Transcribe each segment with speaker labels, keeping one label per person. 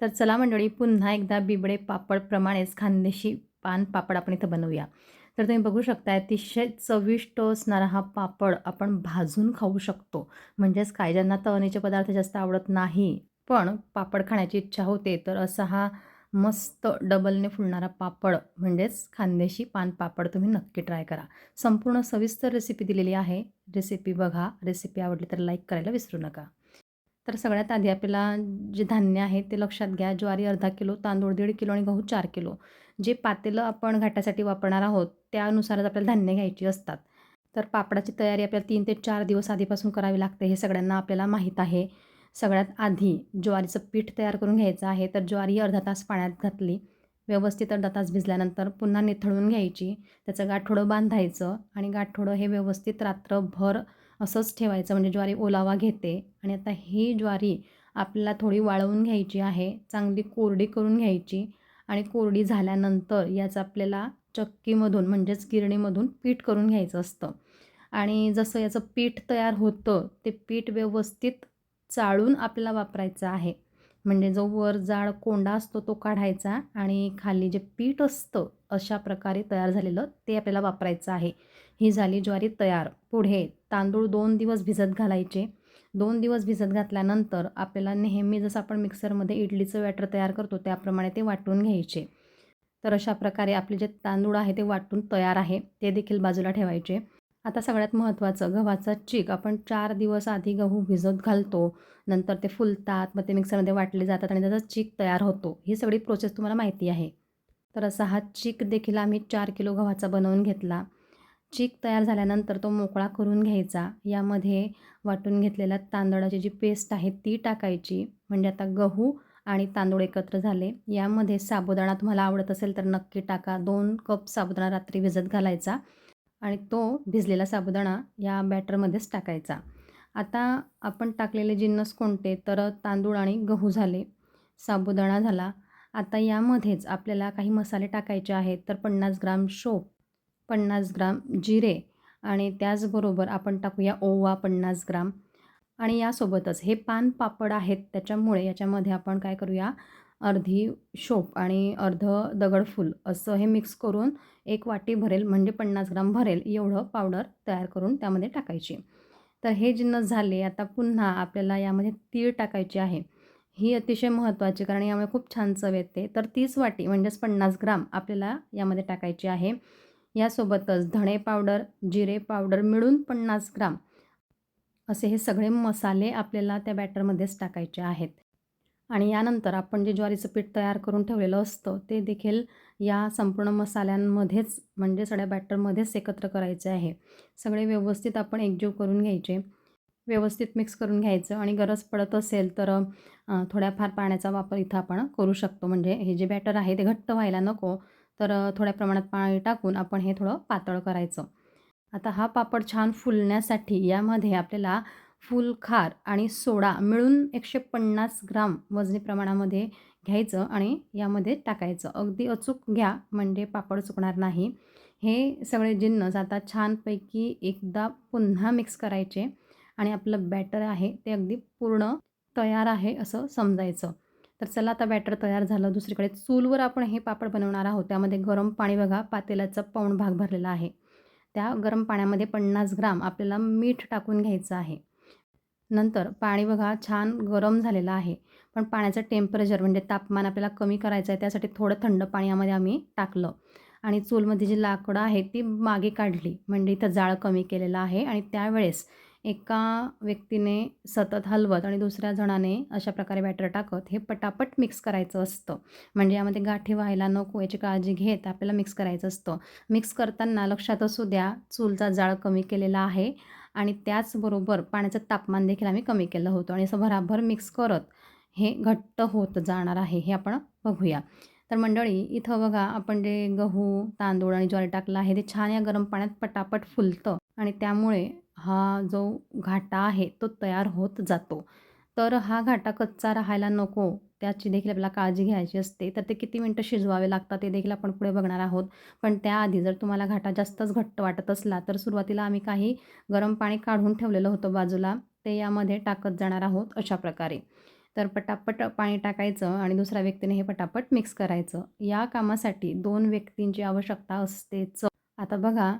Speaker 1: तर चला मंडळी, पुन्हा एकदा बिबडे पापडप्रमाणेच खानदेशी पान पापड आपण इथं बनवूया. तर तुम्ही बघू शकता अतिशय चविष्ट असणारा हा पापड आपण भाजून खाऊ शकतो. म्हणजेच काय, ज्यांना तळणीचे पदार्थ जास्त आवडत नाही, पण पापड खाण्याची इच्छा होते, तर असा हा मस्त डबलने फुलणारा पापड म्हणजेच खानदेशी पान पापड तुम्ही नक्की ट्राय करा. संपूर्ण सविस्तर रेसिपी दिलेली आहे. रेसिपी बघा. रेसिपी आवडली तर लाईक करायला विसरू नका. तर सगळ्यात आधी आपल्याला जे धान्य आहे ते लक्षात घ्या. ज्वारी अर्धा किलो, तांदूळ 1.5 किलो आणि गहू 4 किलो. जे पातेलं आपण घाटासाठी वापरणार आहोत त्यानुसारच आपल्याला धान्य घ्यायची असतात. तर पापडाची तयारी आपल्याला 3 ते 4 दिवस आधीपासून करावी लागते, हे सगळ्यांना आपल्याला माहीत आहे. सगळ्यात आधी ज्वारीचं पीठ तयार करून घ्यायचं आहे. तर ज्वारी अर्धा तास पाण्यात घातली, व्यवस्थित अर्धा तास भिजल्यानंतर पुन्हा निथळून घ्यायची. त्याचं गाठोडं बांधायचं आणि गाठोडं हे व्यवस्थित रात्रभर असंच ठेवायचं, म्हणजे ज्वारी ओलावा घेते. आणि आता ही ज्वारी आपल्याला थोडी वाळवून घ्यायची आहे, चांगली कोरडी करून घ्यायची. आणि कोरडी झाल्यानंतर याचं आपल्याला चक्कीमधून म्हणजेच गिरणीमधून पीठ करून घ्यायचं असतं. आणि जसं याचं पीठ तयार होतं ते पीठ व्यवस्थित चाळून आपल्याला वापरायचं आहे. म्हणजे जो वर जाड कोंडा असतो तो काढायचा आणि खाली जे पीठ असतं अशा प्रकारे तयार झालेलं ते आपल्याला वापरायचं आहे. ही झाली ज्वारी तयार. पुढे तांदूळ 2 दिवस भिजत घालायचे. 2 दिवस भिजत घातल्यानंतर आपल्याला नेहमी जसं आपण मिक्सरमध्ये इडलीचं बॅटर तयार करतो त्याप्रमाणे ते वाटून घ्यायचे. तर अशा प्रकारे आपले जे तांदूळ आहे ते वाटून तयार आहे, ते देखील बाजूला ठेवायचे. आता सगळ्यात महत्त्वाचं, गव्हाचा चीक आपण 4 दिवस आधी गहू भिजत घालतो. नंतर ते फुलतात, मग ते मिक्सरमध्ये वाटले जातात आणि त्याचा चीक तयार होतो. ही सगळी प्रोसेस तुम्हाला माहिती आहे. तर असा हा चीक देखील आम्ही 4 किलो गव्हाचा बनवून घेतला. चीक तयार झाल्यानंतर तो मोकळा करून घ्यायचा. यामध्ये वाटून घेतलेल्या तांदळाची जी पेस्ट आहे ती टाकायची. म्हणजे आता गहू आणि तांदूळ एकत्र झाले. यामध्ये साबुदाणा तुम्हाला आवडत असेल तर नक्की टाका. 2 कप साबुदाणा रात्री भिजत घालायचा आणि तो भिजलेला साबुदाणा या बॅटरमध्येच टाकायचा. आता आपण टाकलेले जिन्नस कोणते, तर तांदूळ आणि गहू झाले, साबुदाणा झाला. आता यामध्येच आपल्याला काही मसाले टाकायचे आहेत. तर 50 ग्राम शोप, 50 ग्राम जिरे आणि त्याचबरोबर आपण टाकूया ओवा 50 ग्राम. आणि यासोबतच हे पान पापड आहेत त्याच्यामुळे याच्यामध्ये आपण काय करूया, अर्धी शोप आणि अर्धं दगडफूल असं हे मिक्स करून 1 वाटी भरेल, म्हणजे 50 ग्राम भरेल एवढं पावडर तयार करून त्यामध्ये टाकायची. तर हे जिन्नस झाले. आता पुन्हा आपल्याला यामध्ये तीळ टाकायचे आहे. ही अतिशय महत्त्वाची, कारण यामुळे खूप छान चव येते. तर 30 वाटी म्हणजेच 50 ग्राम आपल्याला यामध्ये टाकायची आहे. यासोबतच धणे पावडर, जिरे पावडर मिळून 50 ग्राम असे हे सगळे मसाले आपल्याला त्या बॅटरमध्येच टाकायचे आहेत. आणि यानंतर आपण जे ज्वारीचं पीठ तयार करून ठेवलेलं असतं ते देखील या संपूर्ण मसाल्यांमध्येच म्हणजे सगळ्या बॅटरमध्येच एकत्र करायचे आहे. सगळे व्यवस्थित आपण एकजीव करून घ्यायचे. व्यवस्थित मिक्स करून घ्यायचं आणि गरज पडत असेल तर थोड्याफार पाण्याचा वापर इथं आपण करू शकतो. म्हणजे हे जे बॅटर आहे ते घट्ट व्हायला नको, तर थोड्या प्रमाणात पाणी टाकून आपण हे थोडं पातळ करायचं. आता हा पापड छान फुलण्यासाठी यामध्ये आपल्याला फुलखार आणि सोडा मिळून 150 ग्राम वजनी प्रमाणामध्ये घ्यायचं आणि यामध्ये टाकायचं. अगदी अचूक घ्या, म्हणजे पापड चुकणार नाही. हे सगळे जिन्नस आता छानपैकी एकदा पुन्हा मिक्स करायचे आणि आपलं बॅटर आहे ते अगदी पूर्ण तयार आहे असं समजायचं. तर चला, आता बॅटर तयार झालं. दुसरीकडे चूलवर आपण हे पापड बनवणार आहोत. त्यामध्ये गरम पाणी बघा, पातेल्याचा पाऊण भाग भरलेला आहे. त्या गरम पाण्यामध्ये 50 ग्राम आपल्याला मीठ टाकून घ्यायचं आहे. नंतर पाणी बघा छान गरम झालेलं आहे. पण पाण्याचं टेम्परेचर म्हणजे तापमान आपल्याला कमी करायचं आहे, त्यासाठी थोडं थंड पाणी यामध्ये आम्ही टाकलं. आणि चूलमध्ये जी लाकडं आहे ती मागे काढली, म्हणजे इथं जाळ कमी केलेला आहे. आणि त्यावेळेस एका व्यक्तीने सतत हलवत आणि दुसऱ्या जणाने अशा प्रकारे बॅटर टाकत हे पटापट मिक्स करायचं असतं. म्हणजे यामध्ये गाठी व्हायला नको याची काळजी घेत आपल्याला मिक्स करायचं असतं. मिक्स करताना लक्षात असू द्या, चूलचा जाळ कमी केलेला आहे आणि त्याचबरोबर पाण्याचं तापमान देखील आम्ही कमी केलं होतं. आणि असं भराभर मिक्स करत हे घट्ट होत जाणार आहे, हे आपण बघूया. तर मंडळी, इथं बघा आपण जे गहू, तांदूळ आणि ज्वारी टाकलं आहे ते छान या गरम पाण्यात पटापट फुलतं आणि त्यामुळे हा जो घाटा आहे तो तयार होत जातो. तर हा घाटा कच्चा राहायला नको, त्याची देखील आपल्याला काळजी घ्यायची असते. तर ते किती मिनटं शिजवावे लागतात ते देखील आपण पुढे बघणार आहोत. पण त्याआधी जर तुम्हाला घाटा जास्तच घट्ट वाटत असला तर सुरुवातीला आम्ही काही गरम पाणी काढून ठेवलेलं होतं बाजूला, ते यामध्ये टाकत जाणार आहोत अशा प्रकारे. तर पटापट पाणी टाकायचं आणि दुसऱ्या व्यक्तीने हे पटापट मिक्स करायचं. या कामासाठी 2 व्यक्तींची आवश्यकता असतेच. आता बघा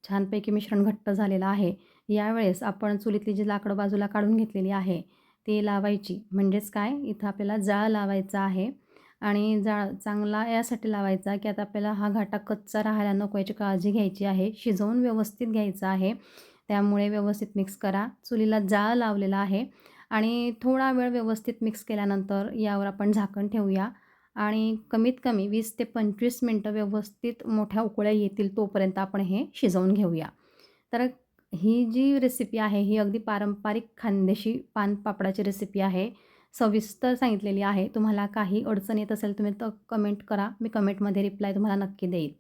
Speaker 1: छानपैकी मिश्रण घट्ट झालेलं आहे. यावेळेस आपण चुलीतली जी लाकडं बाजूला काढून घेतलेली आहे, ती लावायची. म्हणजेच काय, इथं आपल्याला जाळ लावायचा आहे आणि जाळ चांगला यासाठी लावायचा, की आता आपल्याला हा घाटा कच्चा राहायला नको याची काळजी घ्यायची आहे. शिजवून व्यवस्थित घ्यायचा आहे. त्यामुळे व्यवस्थित मिक्स करा. चुलीला जाळ लावलेला आहे आणि थोडा वेळ व्यवस्थित मिक्स केल्यानंतर यावर आपण झाकण ठेवूया आणि कमीत कमी 20 ते 25 मिनटं व्यवस्थित मोठ्या उकळ्या येतील तोपर्यंत आपण हे शिजवून घेऊया. तर ही जी रेसिपी आहे ही अगदी पारंपरिक खानदेशी पानपापडाची रेसिपी आहे. सविस्तर सांगितलेली आहे. तुम्हाला काही अडचण येत असेल तुम्ही तर कमेंट करा. मी कमेंटमध्ये रिप्लाय तुम्हाला नक्की देईल.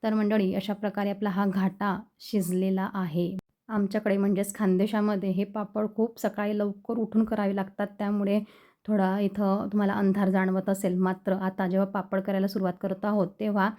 Speaker 1: तर मंडळी अशा प्रकारे आपला हा घाटा शिजलेला आहे. आमच्याकडे म्हणजेच खानदेशामध्ये हे पापड खूप सकाळी लवकर उठून करावे लागतात. त्यामुळे थोडा इथं तुम्हाला अंधार जाणवत असेल. मात्र आता जेव्हा पापड करायला सुरुवात करत आहोत तेव्हा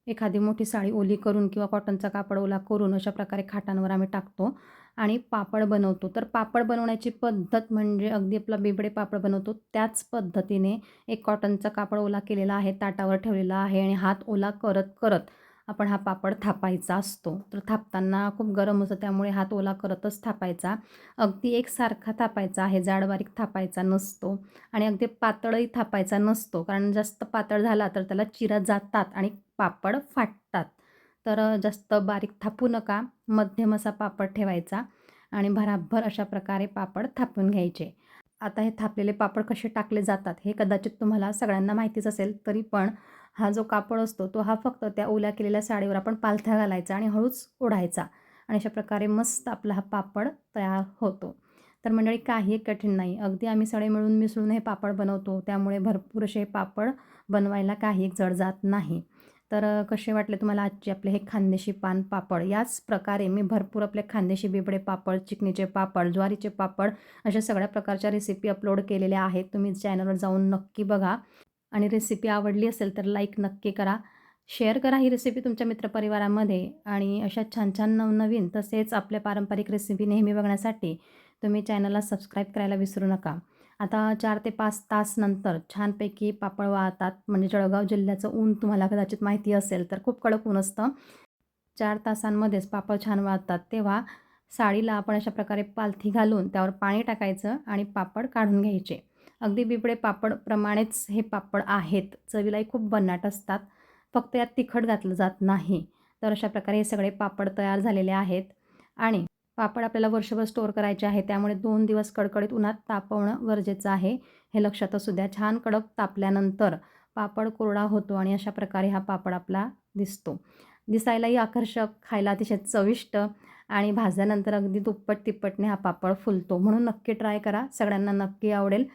Speaker 1: एखादी मोठी साडी ओली करून किंवा कॉटनचा कापड ओला करून अशा प्रकारे खाटांवर आम्ही टाकतो आणि पापड बनवतो. तर पापड बनवण्याची पद्धत म्हणजे अगदी आपला बिबडे पापड बनवतो त्याच पद्धतीने एक कॉटनचा कापड ओला केलेला आहे, ताटावर ठेवलेला आहे आणि हात ओला करत, करत आपण हा पापड थापायचा असतो. तर थापताना खूप गरम असतं त्यामुळे हात ओला करतच थापायचा. अगदी एकसारखा थापायचा आहे, जाड बारीक थापायचा नसतो आणि अगदी पातळही थापायचा नसतो. कारण जास्त पातळ झाला तर त्याला चिरा जातात आणि पापड फाटतात. तर जास्त बारीक थापू नका. मध्यम असा पापड ठेवायचा आणि भराभर अशा प्रकारे पापड थापून घ्यायचे. आता हे थापलेले पापड कसे टाकले जातात हे कदाचित तुम्हाला सगळ्यांना माहितीच असेल. तरी पण हा जो कापड असतो तो हा फक्त त्या ओल्या केलेल्या साडीवर आपण पालथ्या घालायचा आणि हळूच ओढायचा आणि अशा प्रकारे मस्त आपला हा पापड तयार होतो. तर मंडळी काही कठीण नाही. अगदी आम्ही सगळे मिळून मिसळून हे पापड बनवतो. त्यामुळे भरपूर असे पापड बनवायला काही जड जात नाही. तर कसे वाटले तुम्हाला आजचे आपले हे खानदेशी पान पापड? याच प्रकारे मी भरपूर आपले खानदेशी बिबडे पापड, चिकनीचे पापड, ज्वारीचे पापड अशा सगळ्या प्रकारच्या रेसिपी अपलोड केलेल्या आहेत. तुम्ही चॅनलवर जाऊन नक्की बघा आणि रेसिपी आवडली असेल तर लाईक नक्की करा. शेअर करा ही रेसिपी तुमच्या मित्रपरिवारामध्ये आणि अशा छान-छान नवनवीन तसेच आपल्या पारंपरिक रेसिपी नेहमी बघण्यासाठी तुम्ही चॅनलला सबस्क्राईब करायला विसरू नका. आता 4 ते 5 तास नंतर छानपैकी पापड वाळतात. म्हणजे जळगाव जिल्ह्याचं ऊन तुम्हाला कदाचित माहिती असेल तर खूप कडक ऊन असतं. 4 तासांमध्येच पापड छान वाळतात. तेव्हा साडीला आपण अशा प्रकारे पालथी घालून त्यावर पाणी टाकायचं आणि पापड काढून घ्यायचे. अगदी बिबडे पापडप्रमाणेच हे पापड आहेत. चवीलाही खूप भन्नाट असतात. फक्त यात तिखट घातलं जात नाही. तर अशा प्रकारे हे सगळे पापड तयार झालेले आहेत आणि पापड आपल्याला वर्षभर स्टोअर करायचे आहे. त्यामुळे 2 दिवस कडकडीत उन्हात तापवणं गरजेचं आहे. हे लक्षात असू द्या. छान कडक तापल्यानंतर पापड कोरडा होतो आणि अशा प्रकारे हा पापड आपला दिसतो. दिसायलाही आकर्षक, खायला अतिशय चविष्ट आणि भाजल्यानंतर अगदी दुप्पट-तिप्पटने हा पापड फुलतो. म्हणून नक्की ट्राय करा. सगळ्यांना नक्की आवडेल.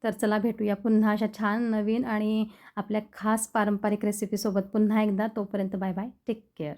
Speaker 1: तर चला भेटूया पुन्हा अशा छान नवीन आणि आपल्या खास पारंपरिक रेसिपीसोबत पुन्हा एकदा. तोपर्यंत बाय बाय. Take care.